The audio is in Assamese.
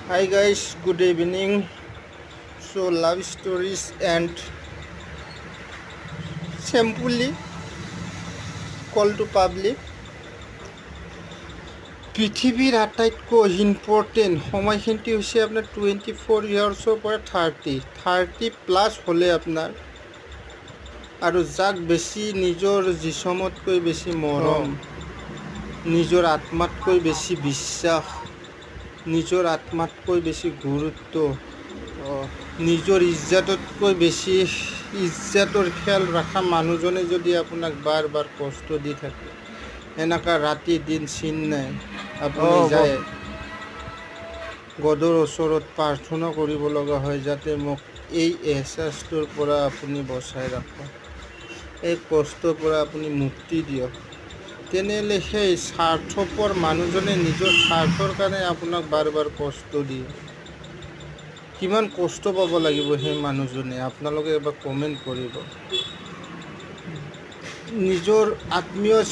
Hi guys, good evening. So love stories and simply call to public. পৃথিৱীৰ আটাইতকৈ ইম্পৰ্টেণ্ট সময়খিনি হৈছে আপোনাৰ 24 ইয়াৰ্ছৰ পৰা 30 প্লাছ হ'লে আপোনাৰ আৰু যাক বেছি নিজৰ জিসমতকৈ বেছি মৰম, নিজৰ আত্মাতকৈ বেছি বিশ্বাস, নিজৰ আত্মাতকৈ বেছি গুৰুত্ব, নিজৰ ইজ্জততকৈ বেছি ইজ্জতৰ খেয়াল ৰখা মানুহজনে যদি আপোনাক বাৰ বাৰ কষ্ট দি থাকে, এনেকুৱা ৰাতি দিন চিন নাই, আপুনি যায় গডৰ ওচৰত প্ৰাৰ্থনা কৰিব লগা হয় যাতে মোক এই এহছাছটোৰ পৰা আপুনি বচাই ৰাখক, এই কষ্টৰ পৰা আপুনি মুক্তি দিয়ক। তেনেহ'লে সেই স্বাৰ্থপৰ মানুহজনে নিজৰ স্বাৰ্থৰ কাৰণে আপোনাক বাৰ বাৰ কষ্ট দিয়ে। কিমান কষ্ট পাব লাগিব সেই মানুহজনে, আপোনালোকে এবাৰ কমেণ্ট কৰিব। নিজৰ আত্মীয়